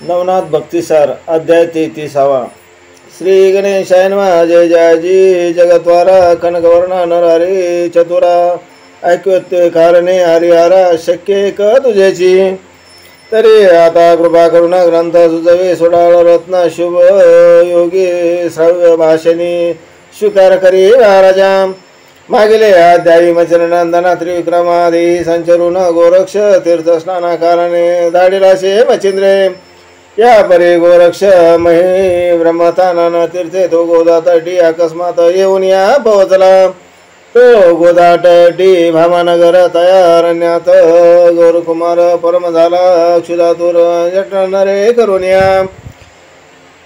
नवनाथ भक्तिसार अध्याय 33वा। श्री गणेशाय नमः। जय जयाजी जगद्वारा कनकवर्णा नरहरी चतुरा ऐक्यत्य कारणे हरिहरा शक्य क तुझ्याची। तरी आता कृपा करुणा ग्रंथ सुजवे सोडाळ रत्न शुभ योगी श्रव्य भाषणी स्वीकार करी महाराजा। मागेले अध्यायी मचननंदना त्रिविक्रमादी संचरून गोरक्ष तीर्थ स्नाना कारणे धाडिलाशे मचिंद्रे। या परी गोरक्ष मही ब्रह्मतानन तीर्थे तो गोदातटी अकस्मात येऊन या पोहोचला। तो गोदातटी भामानगर तयारण्यात गौरकुमार परम झाला क्षुधातुर जटनरे करून या।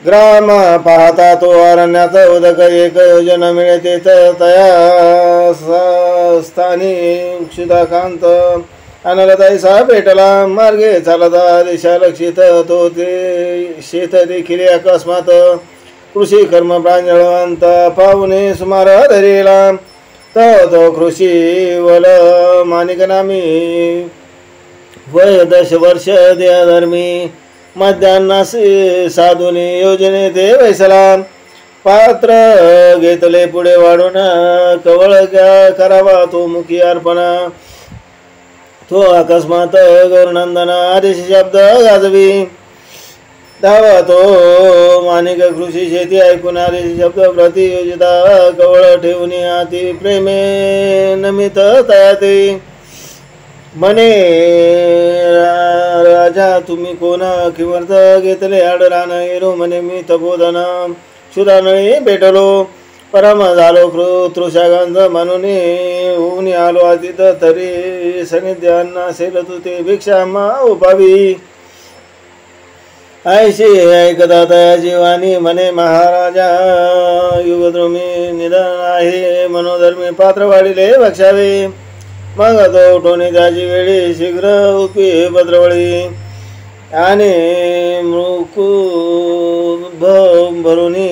ग्राम पाहता तो अरण्यात उदक एक योजन मिळते तया स्थानी क्षुधाकांत अनलताईसा पेटला। मार्गे चालता दिशा लक्षित तो ते शेत देखील अकस्मात कृषी कर्म प्रांजळवंत पाहुणे सुमार धरिला। तो कृषी वल मानिक नामी वय 10 वर्ष देहधर्मी मध्यान्नास साधुनी योजने ते वैसला। पात्र घेतले पुढे वाढून कवळ करावा तो मुखी अर्पण। तो अकस्मात गौरनंदन आदेश शब्द गाजवी। धावा तो मानिक कृषी शेती ऐकून आदेश शब्द प्रतियोजिता कवळ ठेवून अति प्रेमे नमित तयाते। म्हणे राजा तुम्ही कोण किवर्त घेतले आडरान येरो म्हणे मी तपोधन क्षुधानळी भेटलो। परम झालो तृषागंध म्हणून होऊन आलो आदित तरी सनिध्यान असेल तू ते भिक्षा उपावी। ऐशी ऐकता तया जीवानी म्हणे महाराजा युगद्रुमी निधन आहे मनोधर्मी पात्र वाढिले बक्षावे। मग तो उठून त्याची वेळी शीघ्र उपी भद्रवळी आणि मृकू भरुनी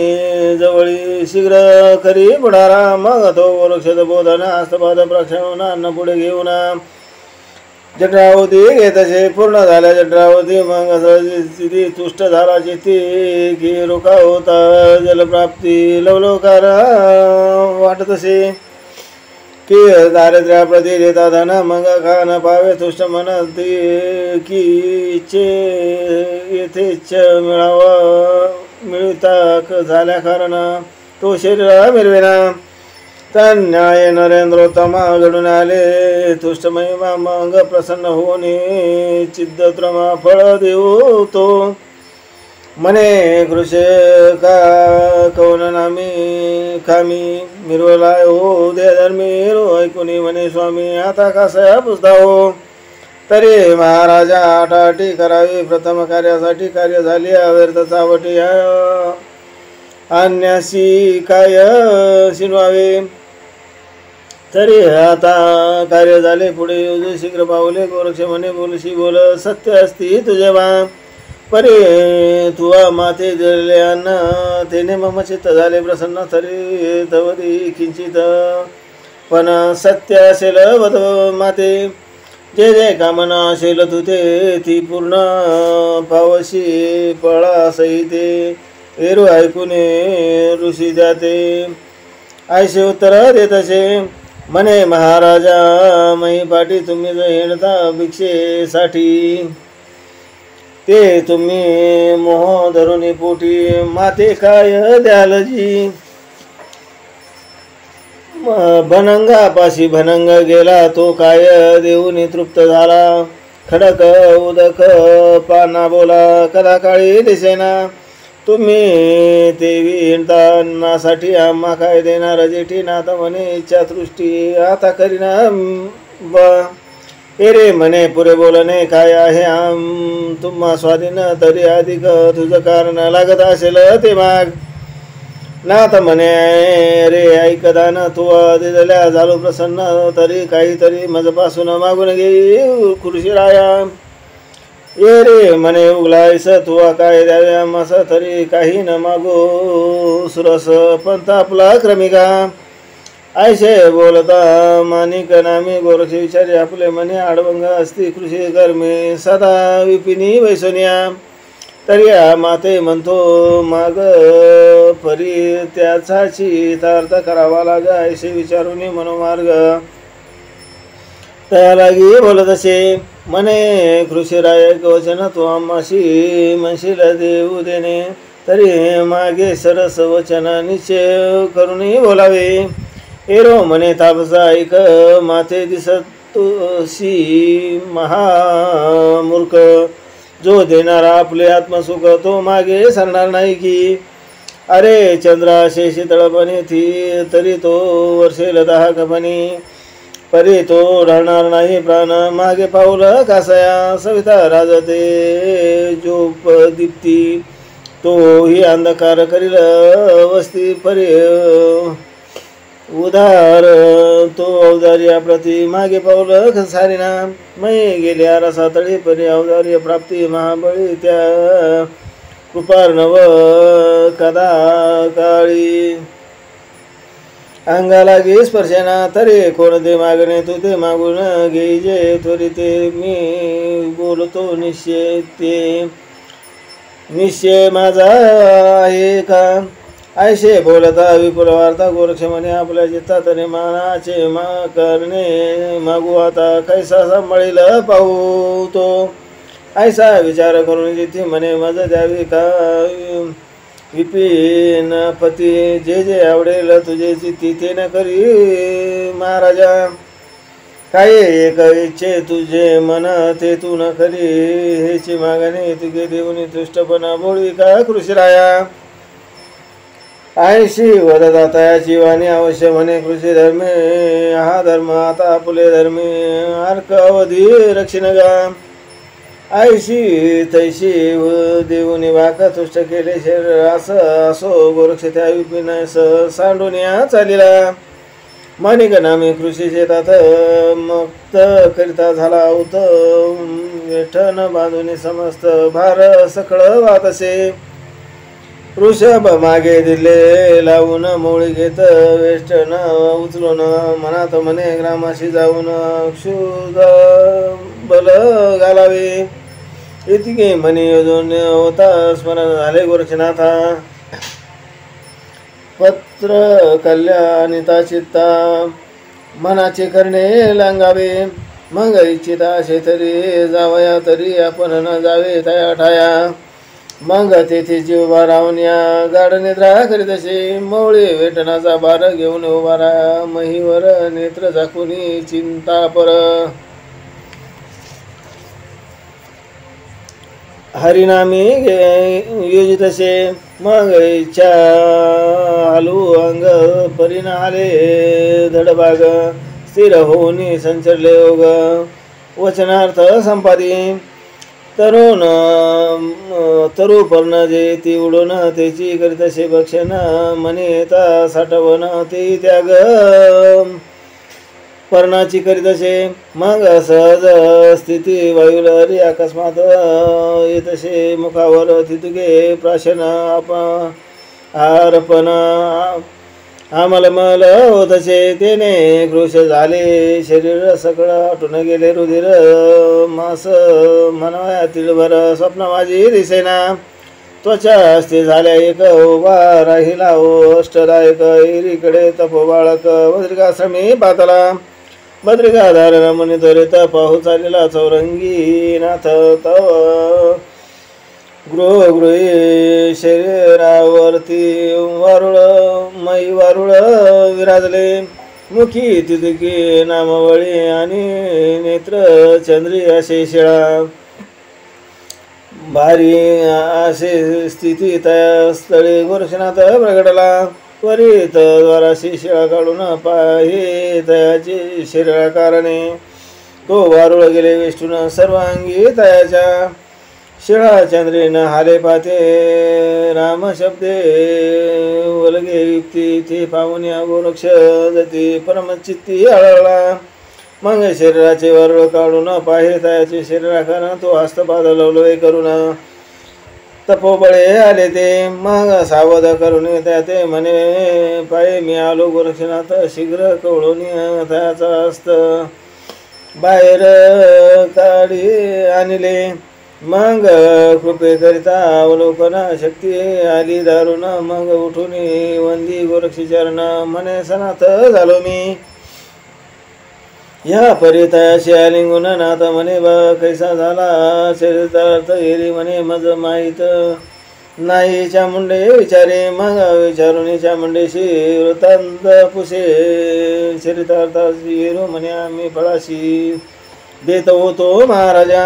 जवळी शीघ्र करी पुढारा। मग तो वृक्षद बोधन हस्तपाद प्रक्षण अन्न पुढे घेऊन जठरावती घेतसे पूर्ण झाल्या जठरावती। मग स्थिती तुष्ट झाला चित्ती की रोका होता जलप्राप्ती लवलोकार वाटतसे की दारिद्र्याप्रती देता धन मग खान पावे तुष्ट म्हणती की इच्छे येथेच मिळता झाल्या कारण तो शरीर मिरविना। तन्याय नरेंद्रोत्तमा घडून आले तुष्ट महिमा मग प्रसन्न होऊन चिद्दत्रमा फळ देऊ तो। म्हणे कृषे का कौन नामी खामी मिरवलाय हो दे धर्मी रो ऐकून म्हणे स्वामी आता कसा पुसता हो। तरी महाराजा आटाटी करावी प्रथम कार्यासाठी कार्य झाली अव्यर्थ चावटी अन्यासी काय शिनवावे। तरी आता कार्य झाले पुढे योजू शीघ्र पावले गोरक्ष म्हणे बोलशी बोल सत्य असती तुझे बा। परे तुवा माते दिले अन्न तेने मम चित्त झाले प्रसन्न तरी तवरी किंचित पण सत्य असेल वद माते। जे जे कामना असेल तुते ती पूर्ण पावशी पळा सहिते एरू ऐकून ऋषी जाते ऐसे उत्तर देतसे। म्हणे महाराजा मही पाठी तुम्ही जर हिंडता भिक्षेसाठी ते तुम्ही मोह धरुनी पोटी माते काय द्यालजी। भनंगापाशी भनंग गेला तो काय देऊन तृप्त झाला। खडक उदक पाना बोला कदा काळी दिसेना तुम्ही देवी हिंडतानासाठी आम्हा काय देणार जेठी नाथ म्हणे इच्छा दृष्टी आता करीना एरे म्हणे पुरे बोलणे काय आहे तुम्हा स्वाधीन तरी अधिक तुझं कारण लागत असेल ते माग। नाथ म्हणे रे ऐकदान तू दिल्या झालो प्रसन्न तरी काहीतरी मजपासून मागून घे खुर्शी राया। ये रे म्हणे उगलायस तुवा काय द्यावे आम्हास तरी काही न मागो सुरस पंथ आपला क्रमिका। ऐसे बोलता मानिक नामी गोरक्ष विचारी आपले म्हणे आडवंग असती कृषी कर्मे सदा विपिनी वैसोनिया। तरी माते म्हणतो माग परी त्याचाची तार्थ करावा लागा असे विचारून मनोमार्ग त्या लागी बोलत असे म्हणे कृषीराय वचन तो आम्हाशी म्हणशील देऊ देणे तरी मागे सरस वचन निश्चय करून बोलावे एरो म्हणे तापसा ऐक माते दिसत सी महामूर्ख जो देणारा आपले आत्मसुख तो मागे सरणार नाही की अरे चंद्रा शेषी तळपणे थी तरी तो वर्षेल दाहकपणे परी तो राहणार नाही प्राण मागे पाऊल कासया सविता राजते जो दीप्ती तो ही अंधकार करील वस्ती परी उदार तो अवदार्या प्रती मागे पाऊल सारिना मै गेल्या रसातळी परी अवदार्य प्राप्ती महाबळी त्या कृपार्णव कदा काळी अंगाला गे स्पर्शना तरी कोणते मागणे तू ते मागून घे जे त्वरिते मी बोलतो निश्चय माझा आहे का ऐशे बोलता विपुल वार्ता गोरक्ष म्हणे आपल्या चित्तात मानाचे करणे मागू आता कैसा सांभाळील पाहू तो ऐसा विचार करून जिथे म्हणे मज द्यावी का विपिन पती जे जे आवडेल तुझे चित्ती ते न करी महाराजा काय एक इच्छे तुझे मन ते तू न करी हेची मागणे तुझे देऊनी तुष्टपणा बोळी का कृषीराया ऐशी वददातायाची वाणी अवश्य म्हणे कृषी धर्मे हा धर्म आता फुले धर्मे अर्क अवधी रक्षिण गा ऐशी तैशी देऊनी वाक तुष्ट केले शरीर असो गोरक्ष त्या विपिनास सांडून या चालिला माणिक नामी कृषी शेतात मुक्त करिता झाला होत विठ्ठन बांधून समस्त भार सकळ वात असे वृषभ मागे दिले लावून मोळी घेत वेष्टन उचलून मनात मने ग्रामाशी जाऊन क्षुद बल घालावे इतके मनी योजून होता स्मरण झाले गोरक्षनाथा पत्र कल्याणिता चित्ता मनाचे करणे लांगावे मग इच्छिता शेतरी जावया तरी आपण न जावे तया ठाया मग तेथे जीव राहून या गाढ निद्रा करीत असे मवळे वेटनाचा भार घेऊन उभारा महीवर नेत्र झाकुनी चिंता पर हरिनामी योजित असे मग इच्छा आलू अंग परिणा आले धडबाग स्थिर होऊन संचरले योग वचनार्थ संपादी तरुण तरुपर्ण जे ती उडून त्याची करीत असे भक्षण मने येता साठवण ते त्याग पर्णाची करीत असे मग सहज स्थिती वायुलहरी अकस्मात येत असे मुखावर तितुके प्राशन अर्पण आमलमल होत असे तेने कृश झाले शरीर सकळ आटून गेले रुधिर मास मनवयातील भर स्वप्न माझी दिसेना त्वचा असते झाल्या एक उभा राहिला अष्टदायक एरीकडे तपो बाळक बद्रिकाश्रमी पातला बद्रिकाधारण मुनी त्वरित पाहू चाललेला चौरंगी नाथ तव गृही शरीरावरती वारुळ मै वारुळ विराजले मुखी तितकी नामवळी आणि नेत्र चंद्री असे शिळा भारी असे स्थिती त्या स्थळी गोरक्षनाथ प्रगटला त्वरित द्वाराशी शिळा काढून पाहे तयाची शरीराकारणे तो वारुळ गेले वेष्टून सर्वांगी तयाच्या शिळा चंद्रीन हाले पाते राम शब्दे वलगे युक्ती ते पाहून गोरक्ष जती परमचित्ती आळला मग शरीराचे वारुळ काढून पाहे तयाचे शरीराकार तो हस्तपाद लवलवे करून तपोबळे आले ते मग सावध करून त्या ते म्हणे पाये मी आलो गोरक्षनाथ शीघ्र कवळून तयाचा हस्त बाहेर काढी आणले मग कृपे करिता अवलोकना शक्ती आली दारुण मग उठून वंदी गोरक्षी चरण म्हणे सनाथ झालो मी या परितयाशी आलिंगुन नाथ म्हणे बा कैसा झाला चरितार्थ येरी म्हणे मज माहीत नाही चामुंडे विचारे मग विचारून चामुंडेशी वृत्तांत पुसे चरितार्थाची येरू म्हणे आम्ही फळाशी देत होतो महाराजा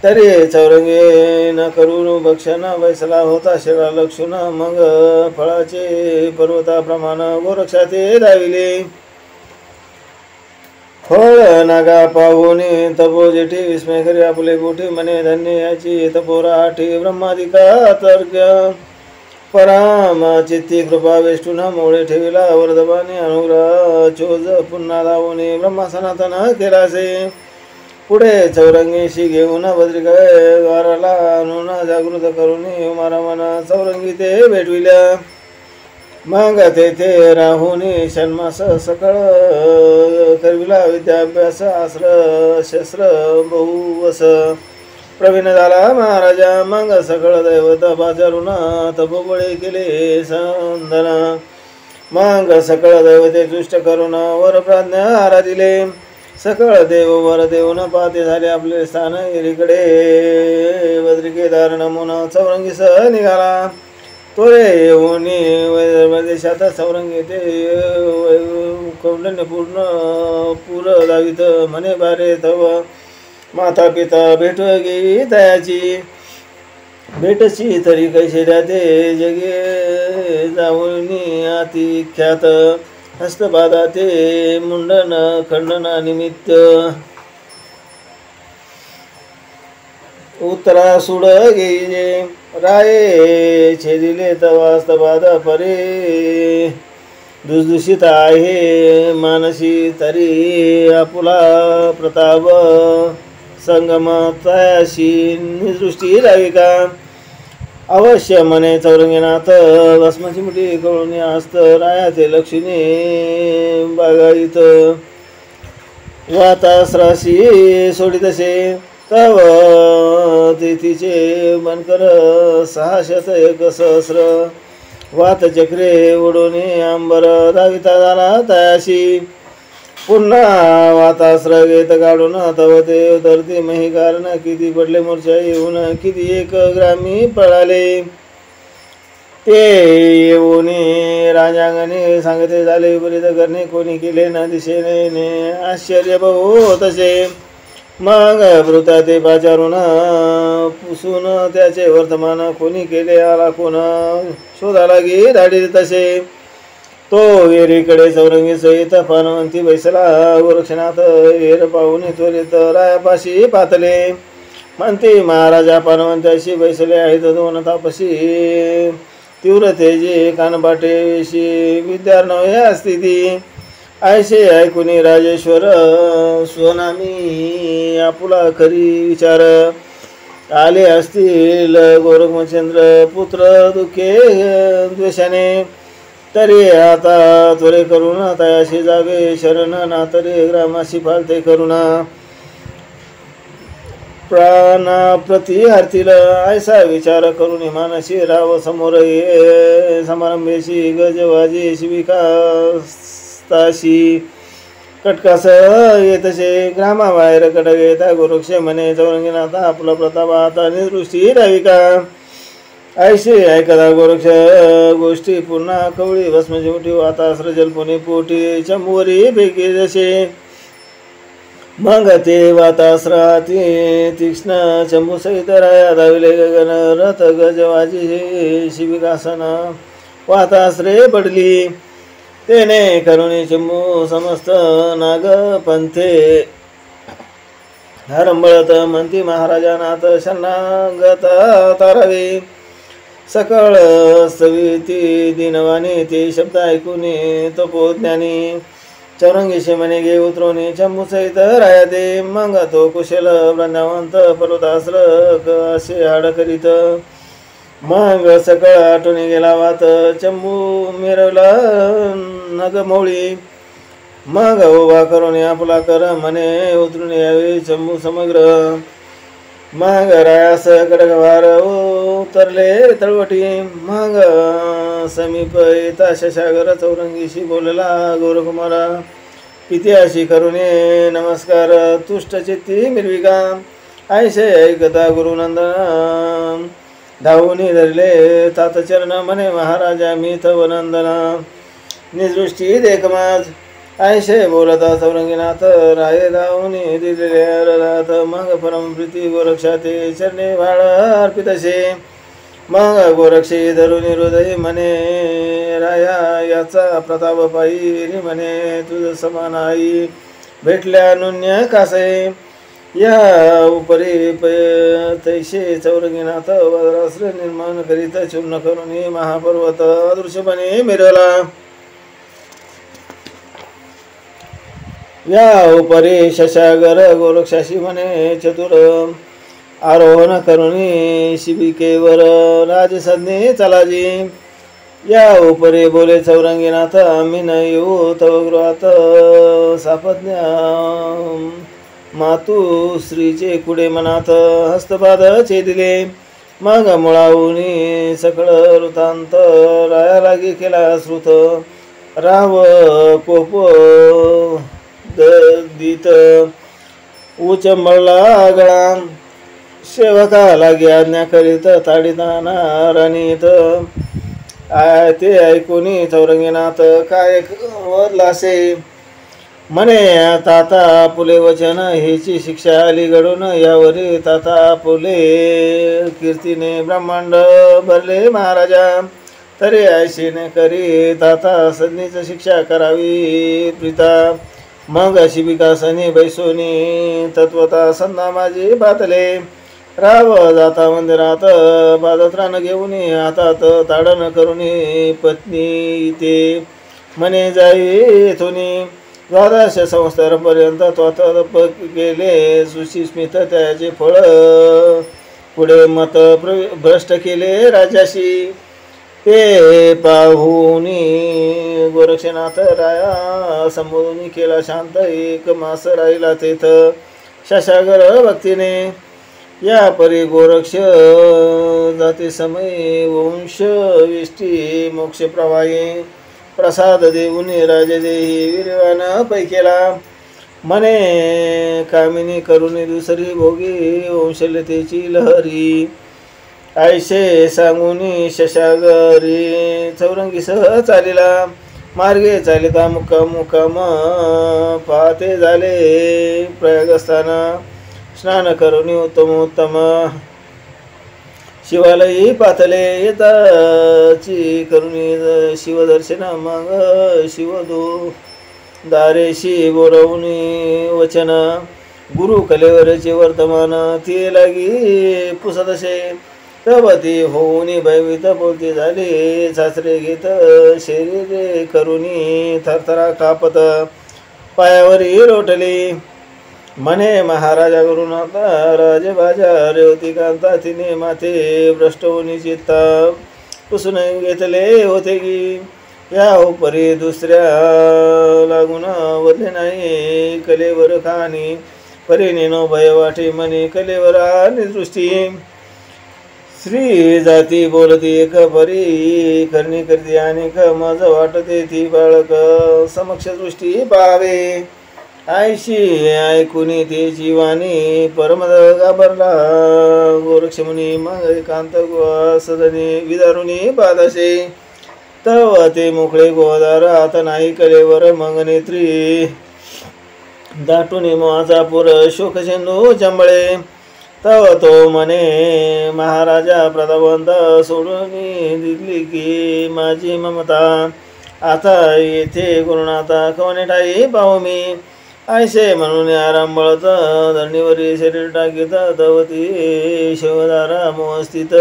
तरी चौरंगे न करून भक्षण वैसला होता शिरा लक्षुन मग फळाचे पर्वताप्रमाण गोरक्षाते दाविले फळ नागा पाहुणे तपो जेठी विस्मय करी आपले गोठी म्हणे धन्य याची तपोराठी ब्रह्मादिका तर्क पराम चित्ती कृपा वेष्टून मोळे ठेविला वर्धमाने अनुग्रह चोज पुन्हा धावणे ब्रह्मा सनातन केलासे पुढे चौरंगीशी घेऊन भद्रिका द्वाराला आणून जागृत करून उमारामना चौरंगी ते भेटविल्या मग तेथे राहून षण्मास सकळ करविला विद्याभ्यास आश्र शस्त्र बहुवस प्रवीण झाला महाराजा मग सकळ दैवत बाजारून तपोबळे केले संदन मग सकळ दैवते तुष्ट करून वर प्राज्ञा आराधिले सकळ देव वर देऊन पाते झाले आपले स्थान एरीकडे बद्रिकेदार नमुना चौरंगीस निघाला तोरे येऊन देशात चौरंगी ते कौंडन्य पूर्ण पूर दावित म्हणे बारे तव माता पिता भेट गे तयाची भेटची तरी कैसे जाते जगे जाऊन अति ख्यात हस्तपादा ते मुंडन खंडना निमित्त उत्तरा सुड गेले राये छेदिले तवास्तपाद परे दुसदूषित आहे मानसी तरी आपुला प्रताप संगमताशी निदृष्टी राविका अवश्य म्हणे चौरंगीनाथ भस्माची मुठी कळून हस्त रायाचे लक्ष्मी बागायत वाताश्राशी सोडितसे तव तिथीचे बनकर 601 सहस्र वात चक्रे उडून अंबर धाविता झाला तयाशी पुन्हा वातास्र घेत काढून तव ते धरती मही कारण किती पडले मोर्चा येऊन किती एक ग्रामी पळाले ते येऊन राजांगणे सांगते झाले विपरीत करणे कोणी केले ना दिशेने आश्चर्य बहु तसे मग वृत्ता ते पाचारून पुसून त्याचे वर्तमान कोणी केले आला कोण शोधाला गे धाडी तसे तो एरीकडे चौरंगी सहित पानवंती बैसला गोरक्षनाथ एर पाहून त्वरित रायापाशी पातले म्हणते महाराजा पानवंत्याशी बैसले आहेत दोन तापसी तीव्र तेजे कानबाटेशी विद्यार्णव हे असती ती ऐसे ऐकून राजेश्वर स्वनामी आपुला खरी विचार आले असतील गोरखमचंद्र पुत्र दुखे द्वेषाने तरी आता त्वरे करुणा तयाशी जावे शरण ना तरी ग्रामाशी फालते करुणा प्राणाप्रती हरतील ऐसा विचार करून मानसी राव समोर ये समारंभेशी गजवाजी शिविका ताशी कटकास येतसे ग्रामाबाहेर कडक येता गोरक्ष म्हणे चौरंगीनाथ आपला प्रताप आता निदृष्टी राविका ऐशी ऐकता गोरक्ष गोष्टी पुन्हा कवळी भस्मची मोठी आता जलपुनी पोटी चंबुवरी पैकी जसे मग ते वातास्राती तीक्ष्ण चंबू सहित राया धाविले गगन रथ गजवाजी शिविकासन वाताश्रे पडली तेने करुणी चंबू समस्त नाग पंथे हरंबळत म्हणती महाराजानाथ शरणागत तारावे सकळ सविती दिनवाणी ते शब्द ऐकून तपोज्ञानी चौरंगीशी म्हणे गे उतरवणे चंबू सहित राया दे मग तो कुशल वृंदावंत पर्वतास्र असे हाड करीत मग सकळ आटून गेला वात चंबू मिरवला नगमौळी मग उभा करून आपला कर म्हणे उतरून यावे चंबू समग्र मग रायास कडक भार उतरले तळवटी. मग समीप येता शशागर चौरंगीशी बोलला गौरकुमारा. पित्याशी करुणे नमस्कार तुष्ट चित्ती मिरविका. ऐसे ऐकता गुरुनंदन धावूनी धरले तात चरण म्हणे महाराजा मी तव नंदना. निदृष्टी देख माझ ऐसे बोलता चौरंगीनाथ राये धावूनी दिलेले रलात. मग परमप्रीती गोरक्षाते चरणे वाळ अर्पितसे. मग गोरक्षे धरून हृदय म्हणे राया याचा प्रताप पायी रे म्हणे तुझ समान आई भेटल्या नुन्य कासे. या उपरी तैसे चौरंगीनाथ वज्रास्त्र निर्माण करीत चूर्ण करून महापर्वत अदृश्यपणे मिरवला. या उपरी शशागर गोरक्षाशी म्हणे चतुर आरोहण करुणी शिबिकेवर राजसज्ञे चलाजी. या उपरी बोले चौरंगीनाथ आम्ही न येऊ तव गृहात सापज्ञा मातू श्रीचे कुडे मनात हस्तपाद छेदिले. मग मुळावूनी सकळ वृतांत राया लागी केला श्रुत. राव कोप दीत उचंबळला गळा. सेवका लागी आज्ञा करीत ताडिताना राणीत. ते ऐकूनी चौरंगीनाथ काय वरलासे म्हणे ताता पुले वचन हेची शिक्षा आली घडून. यावरी ताता पुले कीर्तीने ब्रह्मांड भरले महाराजा. तरी ऐशीने करी ताता सज्ञीच शिक्षा करावी प्रीता. मग शिबिकासनी बैसोनी तत्वता संना माझी बातले. राव जाता मंदिरात पादत्राण घेऊन हातात ताडण करून पत्नी ते म्हणे जाई येथुनी. द्वादश संवत्सरपर्यंत त्वतप केले सुशिस्मित त्याचे फळ. पुढे मत भ्रष्ट केले राजाशी. ते पाहुनी गोरक्षनाथ राया संबोधून केला शांत. एक मास राहिला तेथ शशागर भक्तीने. या परी गोरक्ष जाती समय वंश विष्टी मोक्ष प्रवाही. प्रसाद देऊनी राजदेही वीरवान पैकेला. म्हणे कामिनी करुणी दुसरी भोगी वंशलतेची लहरी. ऐसे सांगुनी शशागरी चौरंगीसह चालिला. मार्गे चालिता मुक्काम मुक्काम पाहते झाले प्रयागस्थान. स्नान करुणी उत्तम उत्तम शिवालयी पातले. येताची करुणी शिवदर्शन. मग शिवदो दारेशी बोरवणी वचन. गुरु कलेवरचे वर्तमान ती लागी पुसतसे. तव ती होऊनी भयभीत बोलती झाली. सासरे घेत शरीरे करुणी थरथरा कापत पायावरी लोटली. म्हणे महाराजा गुरुनाथ राजबाजा रेवती कांता. तिने माथे भ्रष्टवनी चित्ता पुसून घेतले होते की. या उपरी दुसऱ्या लागून वरले नाही कलेवर खाणी. परिणेनो भय वाटे म्हणे कलेवरा निदृष्टी. श्री जाती बोलती एक परी करणी करते अनेक. मज वाटते ती बाळक समक्ष दृष्टी पाहावे. ऐशी ऐकुनी ते जीवानी परमद घाबरला गोरक्षमुनी. मग एकांत सदनी विदारुनी पादाशे. तव ते मोकळे गोदार आता नाही कलेवर. मग नेत्री दाटून मोहाचा पुर शोकसिंधू चंबळे. तव तो म्हणे महाराजा प्रतापवंत सोडून दिली की माझी ममता. आता येथे गुरुनाथा कोणे ठाई पाहू मी. ऐसे म्हणून आराम बळत धरणीवरी शरीर टाकीत. तवती शिवदारा मोस्थित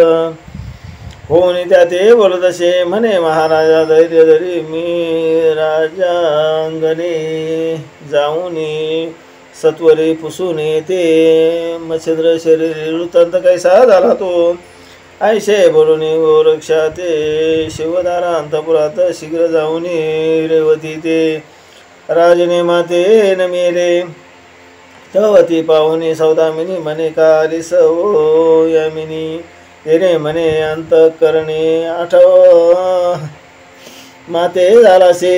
होऊन त्या ते बोलत असे. म्हणे महाराजा धैर्य धरी मी राजांगणे जाऊन सत्वरी पुसून येते. मच्छिद्र शरीर वृत्तांत कैसा झाला तो. ऐसे बोलून गोरक्षा ते शिवदारा अंतपुरात शीघ्र जाऊन रेवती ते. राजने माते न मेले तवती पाहुनी सौदामिनी म्हणे कालिस ओ यामिनी तेने म्हणे अंतःकरणे आठव माते झालासे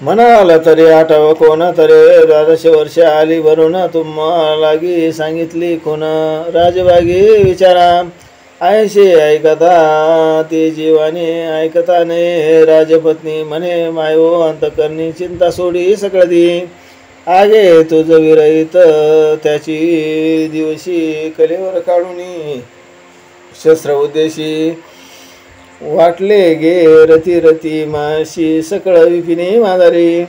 म्हणाल तरी आठव कोण तरी 12 वर्ष आली वरून तुम्हा लागी सांगितली कोण राजभागी विचारा ऐशी ऐकता ती जीवाने ऐकता ने राजपत्नी म्हणे मायो अंतकरणी चिंता सोडी सकळदी आगे तुझ विरहित त्याची दिवशी कलेवर काढून शस्त्र उद्देशी वाटले गे रती रती माशी सकळ विपिने माधारी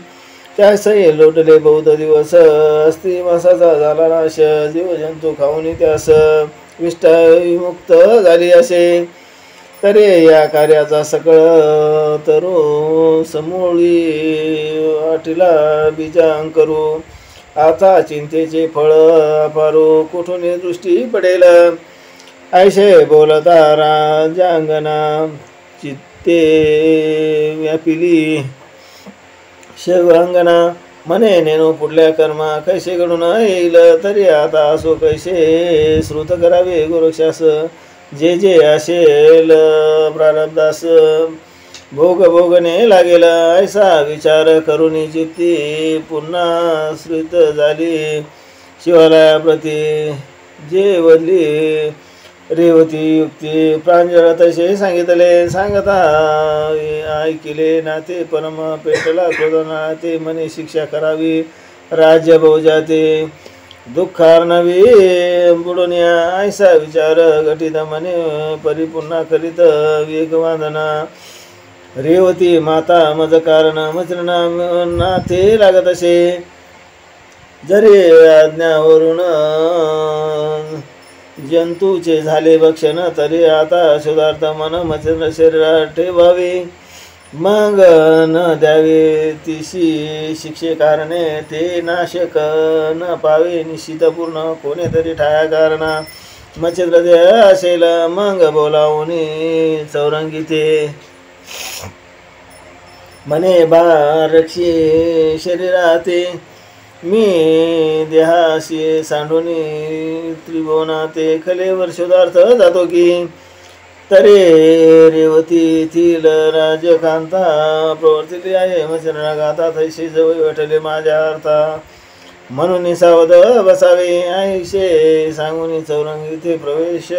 त्यासही लोटले बौद्ध दिवस अस्ति मासाचा झाला नाश जीवजंतू खाऊन त्यास विष्ठा विमुक्त झाली असे तरी या कार्याचा सकळ तरू समूळी वाटिला बीजांग करू आता चिंतेचे फळ अपारू कुठून दृष्टी पडेल ऐशे बोलता राजांगना चित्ते व्यापिली शिवांगना म्हणे नेनो पुढल्या कर्मा कैसे घडून येईल तरी आता असो कैसे श्रुत करावे गोरक्षास जे जे असेल प्रारब्धास भोग भोगणे लागेल ऐसा विचार करून चित्ती पुन्हा श्रित झाली शिवालयाप्रती जे वदली रेवती युक्ती प्रांजळ तसे सांगितले सांगता ऐकिले नाते परम पेटला क्रोधना ते म्हणे शिक्षा करावी राज्य भोजाते दुःखार्णवी बुडून ऐसा विचार घटित म्हणे परिपूर्ण करीत वेगवादना रेवती माता मज कारण मचरणा नाते लागत असे जरी आज्ञावरून जंतूचे झाले भक्षण तरी आता शुद्धार्थ मन मचंद्र शरीरात ठेवावे मग न द्यावे तिशी शिक्षे कारणे ते नाशक न पावे निश्चित पूर्ण कोणीतरी ठाया कारणा मच्छिंद्र दे असेल मग बोलावून चौरंगी ते म्हणे बा रक्षी शरीराते मी देहाशी सांडूनी त्रिभुवनाते कलेवर शोधार्थ जातो की तरी रेवतीतील राजकांता प्रवर्तिली आहे मचरणा गाता तैशी जवळ वाटले माझ्या अर्था म्हणून सावध बसावे आईशे सांगून चौरंगी ते प्रवेश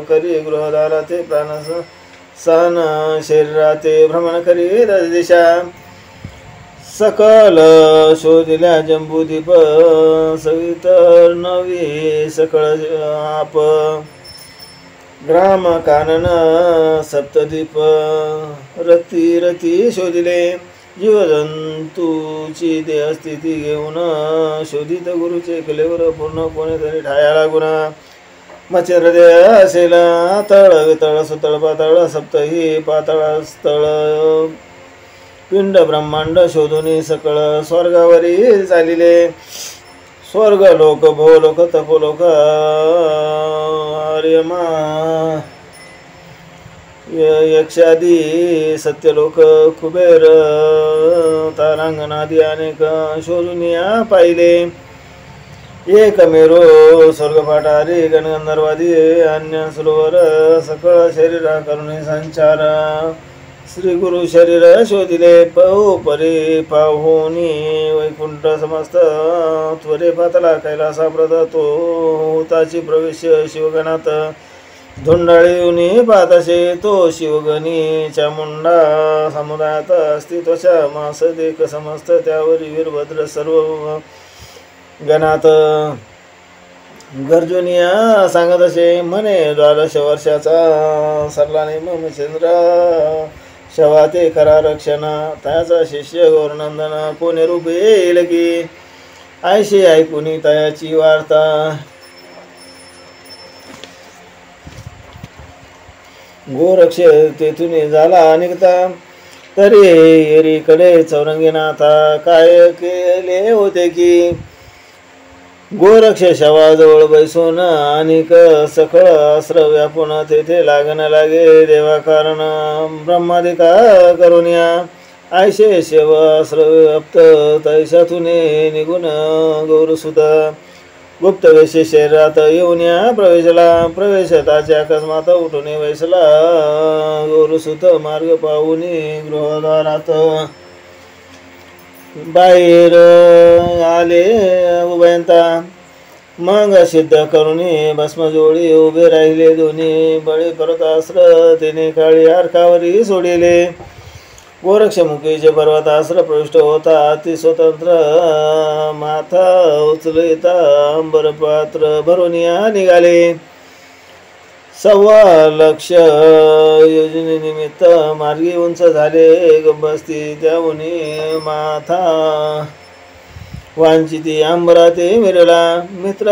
करी गृहदाराते प्राणस सन शरीराते भ्रमण करी दिशा सकल शोधिल्या जंबूदीप सवितर नवी सकळ आप ग्राम कानन सप्तदीप रती रती शोधिले जीवजंतूची देहस्थिती घेऊन शोधित गुरुचे कलेवर पूर्ण कोणीतरी ठाया लागून मच्छिंद्र दे असेल तळ वितळ सुतळ पातळ सप्तही पातळ स्थळ पिंड ब्रह्मांड शोधून सकळ स्वर्गावरी चालिले स्वर्ग लोक भोलोक तपोलोक आर्यमा यक्षादी सत्यलोक कुबेर तारांगणादी अनेक शोधून पाहिले एक मेरो स्वर्गपाठारी गणगंधर्वादी अन्य सरोवर सकळ शरीरा करुणे संचार श्री गुरु शरीर शोधिले पाहू परी पाहुनी वैकुंठ समस्त त्वरे पातला कैलासा प्रदतो हुताची प्रवेश शिवगणात धुंडाळीउनी पाहताशे तो शिवगणी चामुंडा समुदायात अस्तित्वाच्या मास देख समस्त त्यावरी वीरभद्र सर्व गणात गर्जुनिया सांगत असे म्हणे 12 वर्षाचा सरलाने ममचंद्र शवाते करा रक्षणा त्याचा शिष्य गौरनंदना कोणी रूप येईल की ऐशी ऐकुनी तयाची वार्ता गोरक्ष तेथून झाला अनेकता तरी एरीकडे चौरंगीनाथा काय केले होते की गोरक्ष शवाजवळ बैसून अनिक सखळ अस्त्र व्यापून तेथे लागण लागे देवा कारण ब्रह्मादिका करुण्या आयशे शेव अस्त्र व्याप्त तैशातून निघून गौरसुत गुप्त वेशे शरीरात येऊन प्रवेशताच्या अकस्मात उठून वैसला गौरसुत मार्ग पाहून गृहद्वारात बाहेर आले उभयंता मग सिद्ध करुणी भस्मजोळी उभे राहिले दोन्ही बळी पर्वतास्त्र तिने काळी अर्कावरी सोडिले गोरक्षमुखीचे पर्वतास्त्र प्रविष्ट होता अति स्वतंत्र माथा उचलिता अंबर पात्र भरुनिया निघाले 1.25 योजनेनिमित्त मार्गी उंच झाले गंबस्ती त्याहुनी माथा वांचिती अंबराते मिरला मित्र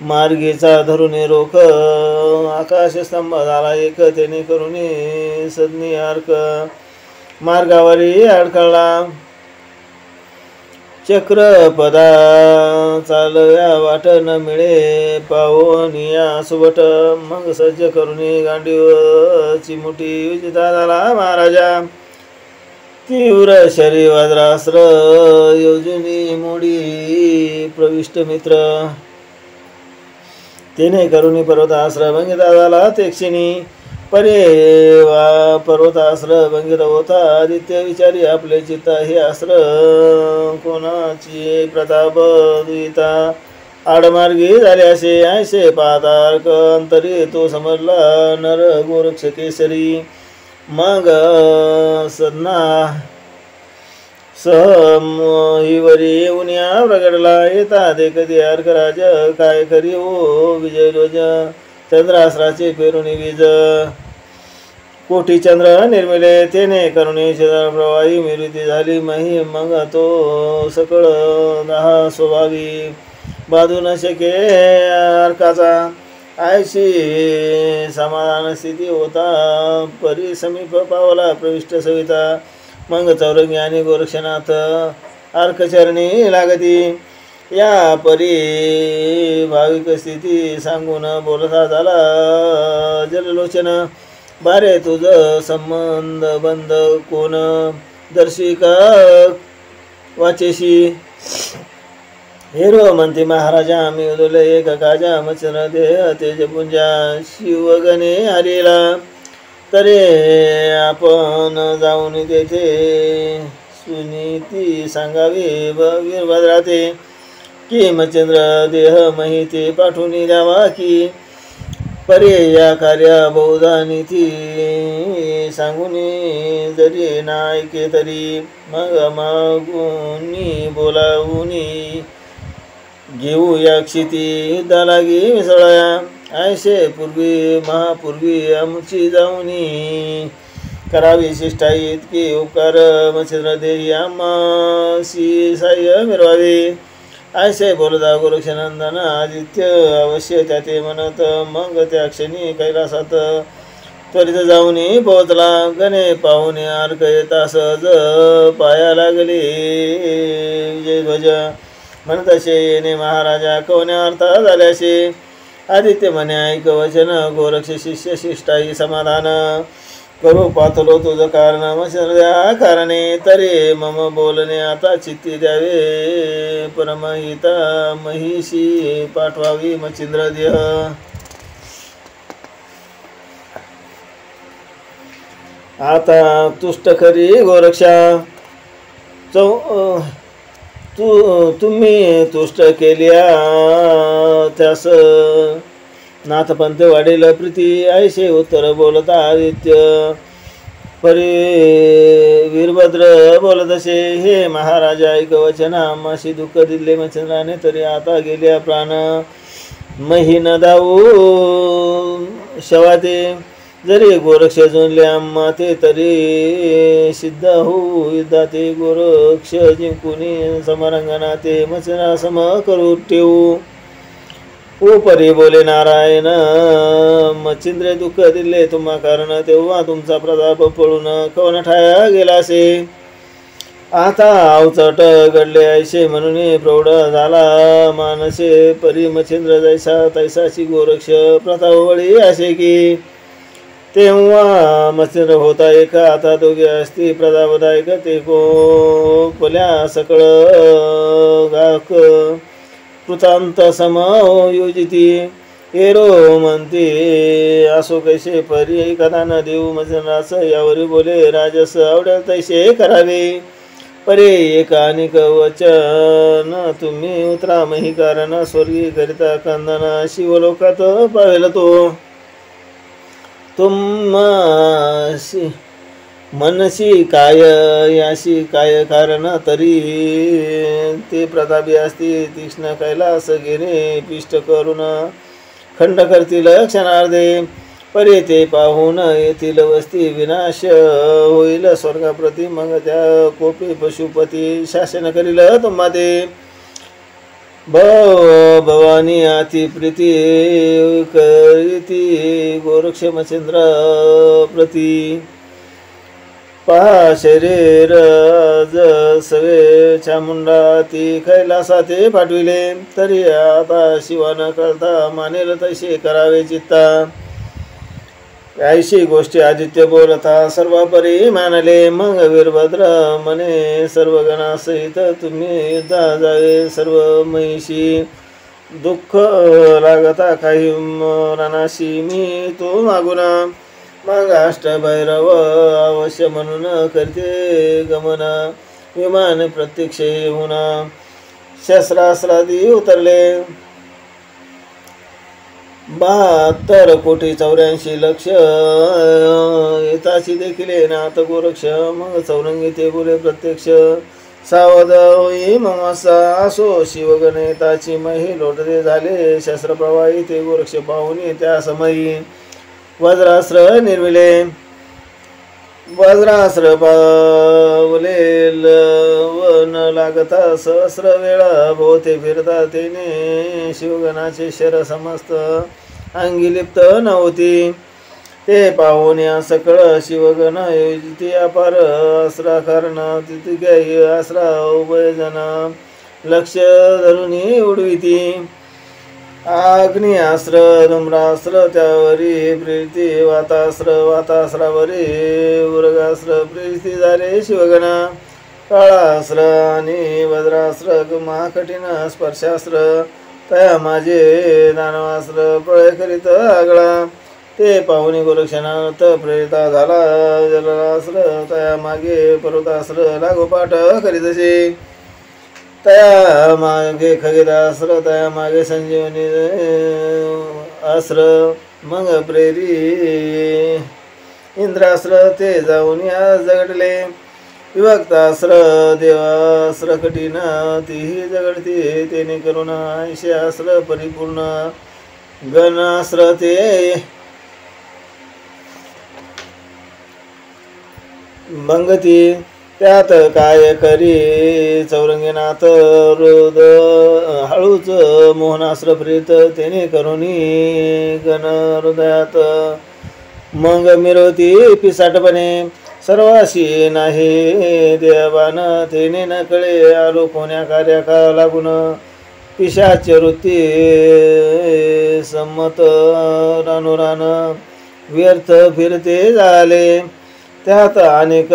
मार्गीचा धरुणी रोख आकाशस्तंभ झाला एक तेने करुणी सदनी अर्क मार्गावरी अडखळला चक्रपदा चालव्या वाट न मिळे पावनिया सुबट मग सज्ज करुणी गांडीवची मुठी विजिता झाला महाराजा तीव्र शरी वज्रास्त्र योजनी मोडी प्रविष्ट मित्र तेने करुणी पर्वतास्त्र भंगिता झाला ते क्षणी परेवा पर्वतास्त्र भंगित होता आदित्य विचारी आपले चित्त हे अस्त्र कोणाची प्रताप दुहिता आडमार्गी झाले असे ऐसे पातार्क अंतरी तो समजला नर गोरक्ष केसरी मग सदना हिवरी येऊन या प्रगटला येता ते कधी अर्कराज काय करी ओ विजय रोज चंद्रास्त्राचे पेरुणी वीज कोटी चंद्र निर्मिले तेने करुणी शेजार प्रवाही मिरुती झाली मही मग तो सकळ 10 स्वभावी बाधू न शके अर्काचा आयशी समाधान स्थिती होता परी समीप पावला प्रविष्ट सविता मग चौरंगी आणि गोरक्षनाथ अर्कचरणी लागती या परी भाविक स्थिती सांगून बोलता झाला जललोचन बारे तुझ संबंध बंद कोण दर्शिका वाचेशी हेरो म्हणते महाराजा मी उदोले एक काजा मचन देह तेजपुंजा शिवगणे हरिला तरे आपण जाऊन तेथे सुनीती सांगावी वीरभद्राते की मच्छिंद्र देह महिते पाठवून द्यावा की परे या कार्या बहुधा नीती सांगून जरी नायके तरी मग मागुनी बोलावूनी घेऊ या क्षिती युद्धा लागी मिसळया ऐसे पूर्वी महापूर्वी आमची जाऊनी करावी शिष्टाई इतकी उपकार मच्छिंद्र देही आम्हासी साह्य मिरवावे ऐसे बोलता गोरक्षनंदन आदित्य अवश्य त्याते म्हणत मग त्या क्षणी कैलासात त्वरित जाऊनी पोहोचला गणे पाहुणे अर्क येता सहज पाया लागले विजयध्वज म्हणत असे येणे महाराजा कवन्या अर्थ झाल्याशे आदित्य म्हणे ऐक वचन गोरक्ष शिष्य शिष्टाई समाधान करू पातलो तुझ कारण मशर्या कारणे तरी मम बोलणे आता चित्ती द्यावे परमहिता महिषी पाठवावी मच्छिंद्र देह आता तुष्ट खरी गोरक्षा तुम्ही तुष्ट केल्या त्यास नाथपंथ वाढेल प्रीती ऐसे उत्तर बोलता आदित्य परी वीरभद्र बोलत असे हे महाराजा ऐक वचन आम्हाशी दुःख दिले मच्छिंद्राने तरी आता गेल्या प्राण मही न दाऊ शवाते जरी गोरक्ष जुनले आम्हा ते तरी सिद्ध होऊ युद्धाते गोरक्ष जिंकुनी समरंगना ते मच्छिंद्रा सम करू ठेवू उपरी बोले नारायण मच्छिंद्रे दुःख दिले तुम्हा कारण तेव्हा तुमचा प्रताप पळून कवन ठाया गेला असे आता अवचट घडले ऐसे म्हणून प्रौढ झाला मानसे परी मच्छिंद्र जैसा तैसाची गोरक्ष प्रतापवळी असे की तेव्हा मच्छिंद्र होता एक आता दोघे असती प्रतापदायक ते कोपल्या सकळ गाक कृतांत समयोजिती एरो म्हणते असो कैसे परी कथा न देऊ मच्छिंद्रास यावरी बोले राजस आवडेल तैसे करावे परे एक अनेक वचन तुम्ही उतरा मही कारण स्वर्गी करिता कंदना शिवलोकात पावेल तो तुम्हासी मनसी काय याशी काय कारण तरी ते प्रतापी असती तीक्ष्ण कैलास घेणे पिष्ट करून खंड करतील क्षणार्धे परे ते पाहून येथील वस्ती विनाश होईल स्वर्गाप्रती मग त्या कोपी पशुपती शासन करील तुम्हा ते भवानी अति प्रीती करीती गोरक्ष मच्छिंद्र प्रती पहा शरीर सवे चामुंडा ती कैलासाते पाठविले तरी आता शिवान कळता मानेल तैसे करावे चित्ता ऐशी गोष्टी आदित्य बोलता सर्व परी मानले मग वीरभद्र म्हणे सर्व गणासहित तुम्ही युद्धा जावे सर्व महिषी दुःख लागता काही रणाशी मी तो मागुना मग अष्टभैरव अवश्य म्हणून करते गमन विमान प्रत्यक्ष होना शस्त्रास्त्रादी उतरले 72 कोटी 84 लक्ष येताची देखील नाथ गोरक्ष मग चौरंगी ते बोले प्रत्यक्ष सावध होई ममासा असो शिवगण येताची मही लोटते झाले शस्त्रप्रवाही ते गोरक्ष पाहुनी त्या समयी वज्रास्त्र निर्मिले वज्रास्त्र पावले वन लागता सहस्र वेळा भोवते फिरता तेने शिवगणाचे शर समस्त अंगी लिप्त नव्हती ते पाहून या सकळ शिवगण योजिती अपार अस्रा कारण तितक्याही अस्रा उभय जण लक्ष धरुनी उडविती अग्निअस्त्र धूम्रास्त्र त्यावरी प्रीती वातास्त्रावरी उर्गास्त्र प्रीती झाले शिवगणा काळास्त्र आणि वज्रास्त्र महाकठीण स्पर्शास्त्र तया माझे दानवास्त्र प्रळय करीत आगळा ते पाहुणी गोरक्षणात प्रेरिता झाला जलास्त्र तया मागे पर्वतास्त्र लागोपाठ करीतसे तया मागे खगेदास्त्र तया मागे संजीवनी अस्त्र मग प्रेरी इंद्रास्त्र ते जाऊन या जगडले विभक्तास्त्र देवास्त्र कठीण तीही जगडती तेने करून ऐशे अस्त्र परिपूर्ण गणास्त्र ते भंगती त्यात काय करी चौरंगीनाथ हृद हळूच मोहनास्त्र प्रीत तेने करुणी गण हृदयात मग मिरवती पिसाटपणे सर्वाशी नाही देवान तेने न कळे आलो कोण्या कार्या का लागून पिशाच वृत्ती संमत रानुरान व्यर्थ फिरते झाले त्यात अनेक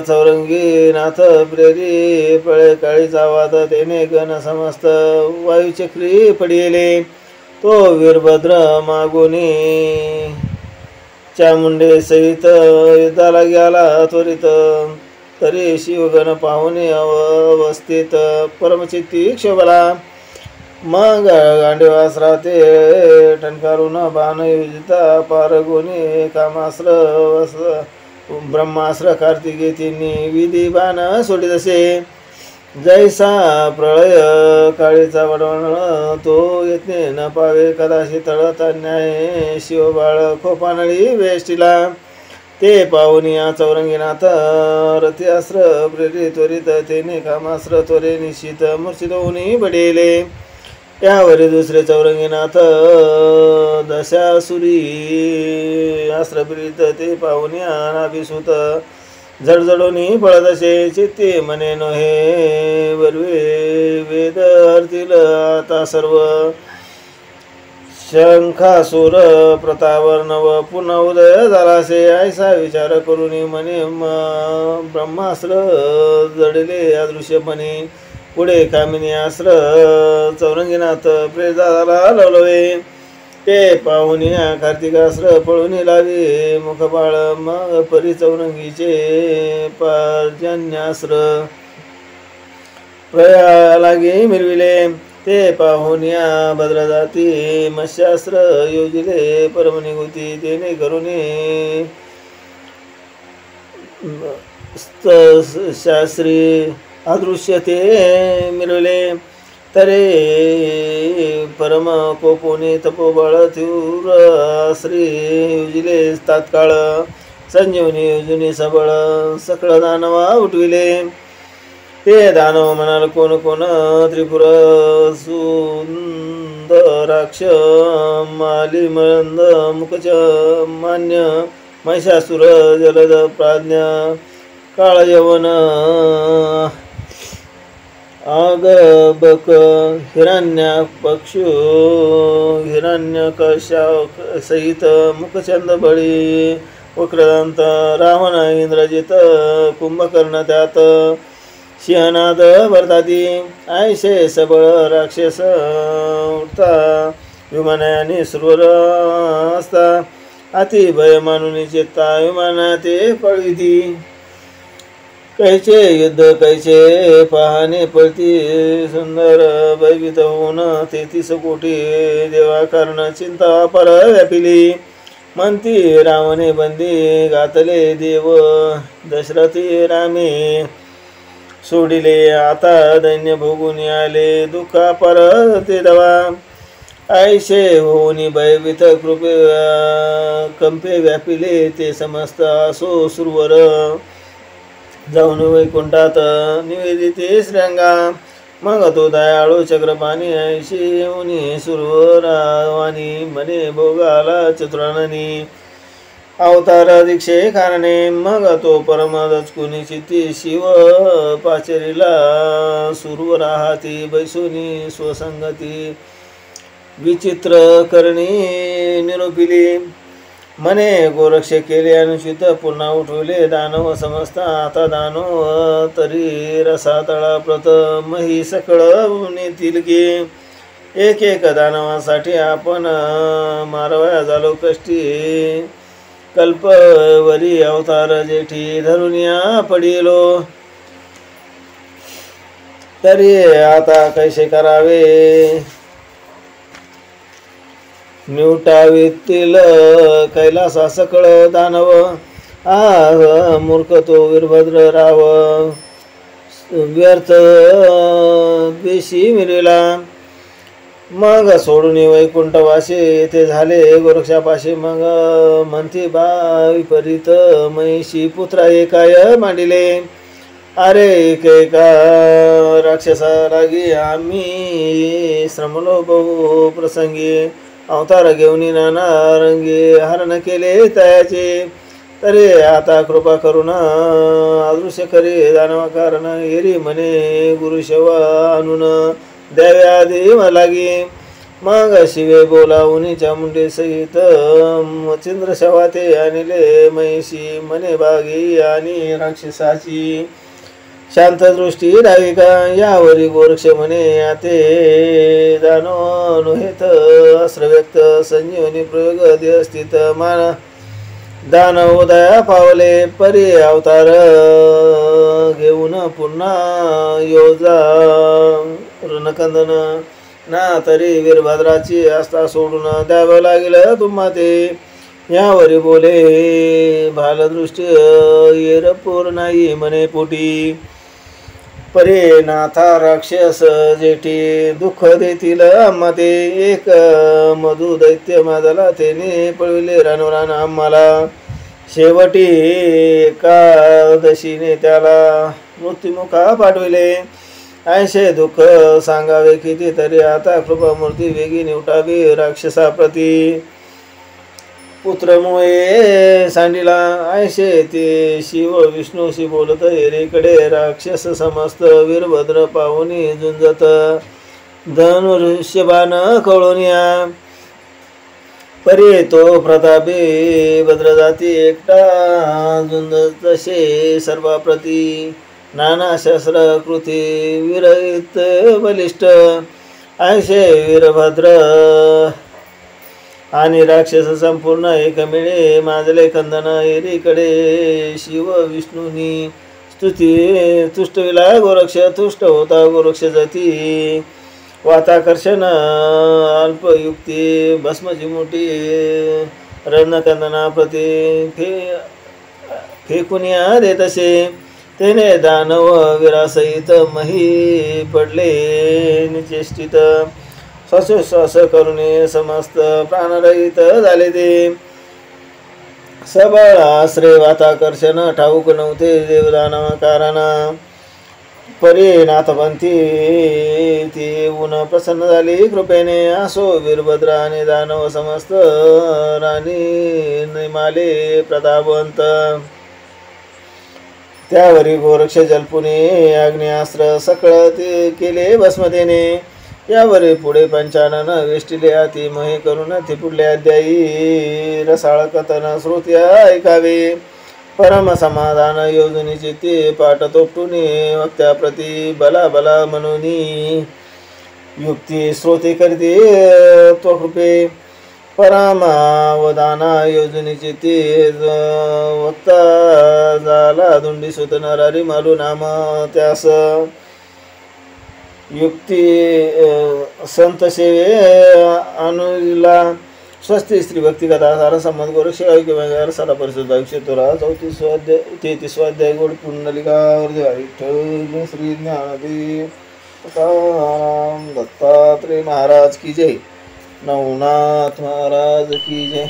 चौरंगीनाथ प्रेरी पळे काळीचा वाद तेने गण समस्त वायुचक्री पडिले तो वीरभद्र मागुनी चामुंडे सहित युद्धाला गेला त्वरित तरी शिवगण पाहुणे अवस्थित परमचित्ती क्षोभला मग गांडीवास्त्र ते टणकारून बाण योजिता पारगुणी कामास्त्र ब्रह्मास्त्र कार्तिके तिन्ही विधी बाण सोडितसे जैसा प्रळय काळीचा वडवण तो येथे न पावे कदाचित तळत अन्याय शिवबाळ खोपानळी वेष्टीला ते पाहुनिया चौरंगीनाथ रथ्यास्त्र प्रेरित त्वरित तेने कामास्त्र त्वरे निश्चित मूर्छित होऊनी बडेले यावरी दुसरे चौरंगीनाथ दशासुरी अस्त्र प्रेरित ते पाहुनिया नाभिसूत जडजडोनी पळत असे चित्ती म्हणे नोहे वरवे वेद हरतील आता सर्व शंखासूर प्रतावर नव पुन्हा उदय झालासे ऐसा विचार करून म्हणे ब्रह्मास्त्र जडले अदृश्यपणे पुढे कामिनी अस्त्र चौरंगीनाथ प्रेताला लवलवे ते पाहून कार्तिकास्त्र पळून लावी मुखबाळ मग परी चौरंगीचे पर्जन्यास्त्र प्रयालागी मिरविले ते पाहून भद्रजाती मत्स्यास्त्र योजिले परमनिगुती तेने करून शास्त्री अदृश्य ते मिळवले तरे परम कोपोने तपोबळ तीव्र श्री युजिले तात्काळ संजीवनी युजुनी सबळ सकळ दानवा उठविले ते दानव म्हणाल कोण कोण त्रिपुर सुंदराक्ष मालिमंद मुखच मान्य महिषासुर जलद प्राज्ञ काळ यवन आगबक हिरण्यपक्षु हिरण्यकशा सहित मुखचंद बळी वक्रदंत रावण इंद्रजित कुंभकर्ण त्यात सिंहनाद भरताती ऐशे सबळ राक्षस उठता विमानाने सुरवर असता अति भय मानुनी चेता विमानाते पळविती कैचे युद्ध कैचे पाहणे पळती सुंदर भयभीत होऊन 33 कोटी देवा कारण चिंता पर व्यापिली म्हणती रावणे बंदी घातले देव दशरथी रामे सोडिले आता दैन्य भोगून आले दुःखा पर ते दवा ऐशे होऊनी भयभीत कृपे कंपे व्यापिले ते समस्त असो सुरवर जाऊन वैकुंठात निवेदिते श्रंगा मग तो दयाळू चक्रपाणी ऐशी येऊनी सुरवरावानी म्हणे भोगाला चतुराननी अवतार दीक्षे कारणे मग तो परम दचकुनी चित्ती शिव पाचरीला सुरवराहाती बैसोनी स्वसंगती विचित्र करणी निरोपिली म्हणे गोरक्ष केले अनुचित पुन्हा उठवले दानव समजता आता दानव तरी रसातळा प्रथम ही सकळ नेतील गे एक एक दानवासाठी आपण मारवया झालो कष्टी कल्पवरी अवतार जेठी धरुनिया पडिलो तरी आता कैसे करावे निवटावीतील कैलासा सकळ दानव मूर्ख तो वीरभद्र राव व्यर्थ द्वेषी मिळविला मग सोडून वैकुंठवासी येथे झाले गोरक्षापाशी मग म्हणती बा विपरीत महिषी पुत्रा एकाय मांडिले अरे एका राक्षसा लागी आम्ही श्रमलो बहु प्रसंगी अवतार घेऊन नाना रंगी हरण केले तयाचे तरी आता कृपा करून अदृश्य करी दानवा कारण एरी म्हणे गुरुशेवा आणून द्यावे आधी लागी मग शिवे बोलावून चामुंडे सहित मच्छिंद्र शवा ते आणले महिषी म्हणे बागी आणि राक्षसाची शांतदृष्टी राहिका यावरी गोरक्ष म्हणे आते दानो नोहेत अस्त्रव्यक्त संजीवनी प्रयोग स्थित मान दानव उदया पावले परी अवतार घेऊन पुन्हा योजा रणकंदन ना तरी वीरभद्राची आस्था सोडून द्यावं लागेल तुम्हा ते यावरी बोले भालदृष्टी येरपूर नाही म्हणे पोटी परे नाथा राक्षस जेठी दुःख देतील आम्हा ते एक मधु दैत्य माझला तेने पळविले रानोरान आम्हाला शेवटी एकादशीने त्याला मृत्युमुखा पाठविले ऐशे दुःख सांगावे किती तरी आता कृपामूर्ती वेगी निवटावी राक्षसाप्रती पुत्रमुळे सांडिला ऐशे ते शिव विष्णूशी बोलत एरीकडे राक्षस समस्त वीरभद्र पाहुनी झुंजत धनुष्यबाण कळोनिया परी तो प्रतापी भद्रजाती एकटा झुंजत तसे सर्वाप्रती नाना शस्त्र कृती वीरहित बलिष्ठ ऐशे वीरभद्र आणि राक्षस संपूर्ण एकमेळे माजले खंदन एरीकडे शिव विष्णूनी स्तुती तुष्टविला गोरक्ष तुष्ट होता गोरक्ष जाती वाताकर्षण अल्पयुक्ती भस्मची मोठी रणकंदना प्रती फेकुनिया देतसे तेने दानव विरासहित मही पडले निचेष्टित श्वासोश्वास करुणे समस्त प्राणरहित झाले ते सबळ आश्रय वाताकर्षण ठाऊक नव्हते देवदानव कारण परिनाथपंथी ती ऊन प्रसन्न झाली कृपेने असो वीरभद्र आणि दानव समस्त राणी नैमाले प्रतापवंत त्यावरी गोरक्ष जलपुने अग्निअस्त्र सकळ ते केले भस्मतेने यावरी पुढे पंचानन वेष्टिले अति महे करून ते पुढले अध्यायी रसाळ कथन श्रोत्या ऐकावे परम समाधान योजनीचे ते पाठ तोपटुनी वक्त्याप्रती बला बला म्हणूनी युक्ती श्रोते करते तो कृपे परमावदाना योजनेचे ते वक्ता झाला धुंडी सुत नरारी मालू नाम त्यास युक्ती संत सेवे अनुला स्वस्ती स्त्री भक्ती कथा सारा संबंध गोरक्ष ऐक्य सारा परिषद क्षेत्रा 33 अध्याय गोड पुंडलिका विठ्ठल श्री ज्ञानदेव तुकाराम दत्तात्रेय महाराज की जय नवनाथ महाराज की जय।